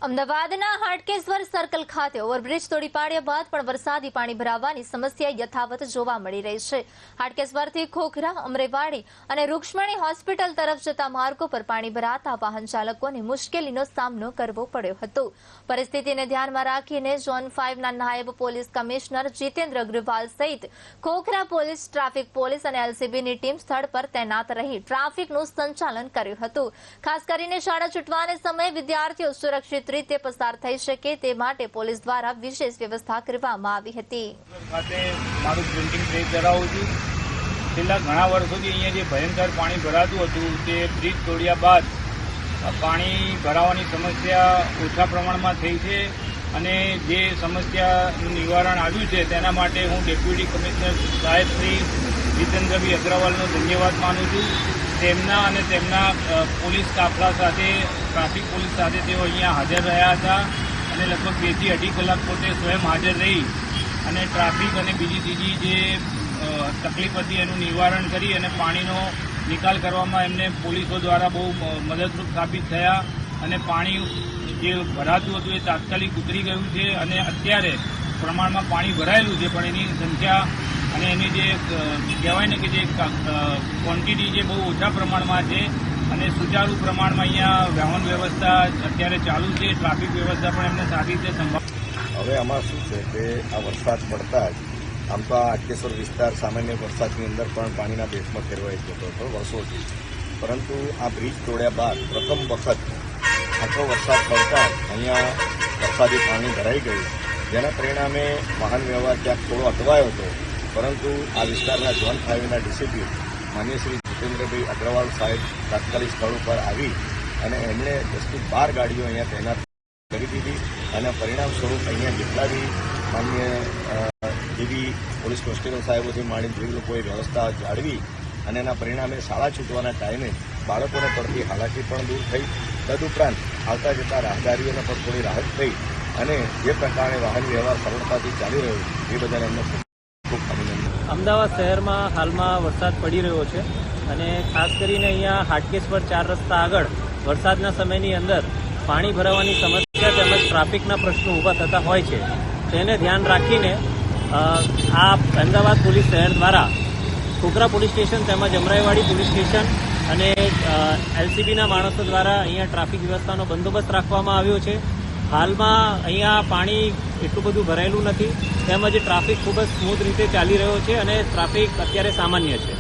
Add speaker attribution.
Speaker 1: અમદાવાદના હાટકેશ્વર સર્કલ ખાતે ઓવરબ્રિજ તોડી પાડ્યા બાદ પણ વરસાદી પાણી ભરાવાની સમસ્યા યથાવત જોવા મળી રહી છે। હાટકેશ્વરથી ખોખરા, અમરેવાડી અને રૂક્ષ્મણી હોસ્પિટલ તરફ જતા માર્ગો પર પાણી ભરાતા વાહન ચાલકોને મુશ્કેલીનો સામનો કરવો પડ્યો હતો। પરિસ્થિતિને ધ્યાનમાં રાખીને ઝોન 5ના નાયબ પોલીસ કમિશનર જીતેન્દ્ર અગ્રવાલ સહિત ખોખરા પોલીસ, ટ્રાફિક પોલીસ અને એલસીબીની ટીમ સ્થળ પર તૈનાત રહી ટ્રાફિકનું સંચાલન કર્યું હતું। ખાસ કરીને શાળા છૂટવાના સમયે વિદ્યાર્થીઓ સુરક્ષિત રીતે પસાર થઈ શકે તે માટે પોલીસ દ્વારા વિશેષ વ્યવસ્થા કરવામાં આવી હતી।
Speaker 2: મારું પ્રિન્ટિંગ પ્રેસ ધરાવું છું। છેલ્લા ઘણા વર્ષોથી અહીંયા જે ભયંકર પાણી ભરાતું હતું તે બ્રિજ તોડ્યા બાદ પાણી ભરાવાની સમસ્યા ઓછા પ્રમાણમાં થઈ છે અને જે સમસ્યાનું નિવારણ આવ્યું છે તેના માટે હું ડેપ્યુટી કમિશનર સાહેબ શ્રી જીતેન્દ્રભાઈ અગ્રવાલનો ધન્યવાદ માનું છું। તેમના અને તેમના પોલીસ કાફલા સાથે, ટ્રાફિક પોલીસ સાથે તેઓ અહીંયા હાજર રહ્યા હતા અને લગભગ 2 થી 2.5 કલાક પોતે સ્વયં હાજર રહી અને ટ્રાફિક અને બીજી ત્રીજી જે તકલીફ હતી એનું નિવારણ કરી અને પાણીનો નિકાલ કરવામાં એમને પોલીસો દ્વારા બહુ મદદરૂપ સાબિત થયા અને પાણી જે ભરાતું હતું એ તાત્કાલિક ઉતરી ગયું છે અને અત્યારે પ્રમાણમાં પાણી ભરાયેલું છે પણ એની સંખ્યા અને એની જે કહેવાય ને કે જે ક્વોન્ટિટી જે બહુ ઓછા પ્રમાણમાં છે અને સુચારુ પ્રમાણમાં અહીંયા વાહન વ્યવસ્થા અત્યારે ચાલુ છે। ટ્રાફિક વ્યવસ્થા પણ એમને સારી રીતે સંભાળ।
Speaker 3: હવે આમાં શું છે કે આ વરસાદ પડતા જ આમ તો આ હાટકેશ્વર વિસ્તાર સામાન્ય વરસાદની અંદર પણ પાણીના બેટમાં ફેરવાઈ જતો હતો વર્ષોથી, પરંતુ આ બ્રિજ તોડ્યા બાદ પ્રથમ વખત આટલો વરસાદ પડતા અહીંયા વરસાદી પાણી ભરાઈ ગયું, જેના પરિણામે વાહન વ્યવહાર ક્યાંક થોડો અટવાયો હતો, પરંતુ આ વિસ્તારના ઝોન 5ના ડીસીપી માન્ય શ્રી જીતેન્દ્રભાઈ અગ્રવાલ સાહેબ તાત્કાલિક સ્થળ ઉપર આવી અને એમણે 10 થી 12 ગાડીઓ અહીંયા તૈનાત કરી દીધી અને પરિણામ સ્વરૂપ અહીંયા જેટલા બી માન્ય જેવી પોલીસ કોન્સ્ટેબલ સાહેબોથી માંડી જે લોકોએ વ્યવસ્થા જાળવી અને એના પરિણામે શાળા છૂટવાના ટાઈમે બાળકોને પડતી હાલાકી પણ દૂર થઈ, તદુપરાંત આવતા જતા રાહદારીઓને પણ થોડી રાહત થઈ અને જે પ્રકારે વાહન વ્યવહાર સરળતાથી ચાલી રહ્યો એ બદલ એમને ખૂબ અભિનંદન।
Speaker 4: અમદાવાદ શહેરમાં હાલમાં વરસાદ પડી રહ્યો છે અને ખાસ કરીને અહીંયા હાટકેશ્વર 4 રસ્તા આગળ વરસાદના સમયની અંદર પાણી ભરાવાની સમસ્યા તેમજ ટ્રાફિકના પ્રશ્નો ઊભા થતા હોય છે। તેને ધ્યાન રાખીને આ અમદાવાદ પોલીસ શહેર દ્વારા ખોખરા પોલીસ સ્ટેશન તેમજ અમરાઈવાડી પોલીસ સ્ટેશન અને એલસીબીના માણસો દ્વારા અહીંયા ટ્રાફિક વ્યવસ્થાનો બંદોબસ્ત રાખવામાં આવ્યો છે। હાલમાં અહીંયા પાણી એટલું બધું ભરાયેલું નથી તેમજ ટ્રાફિક ખૂબ જ સ્મૂથ રીતે ચાલી રહ્યો છે અને ટ્રાફિક અત્યારે સામાન્ય છે।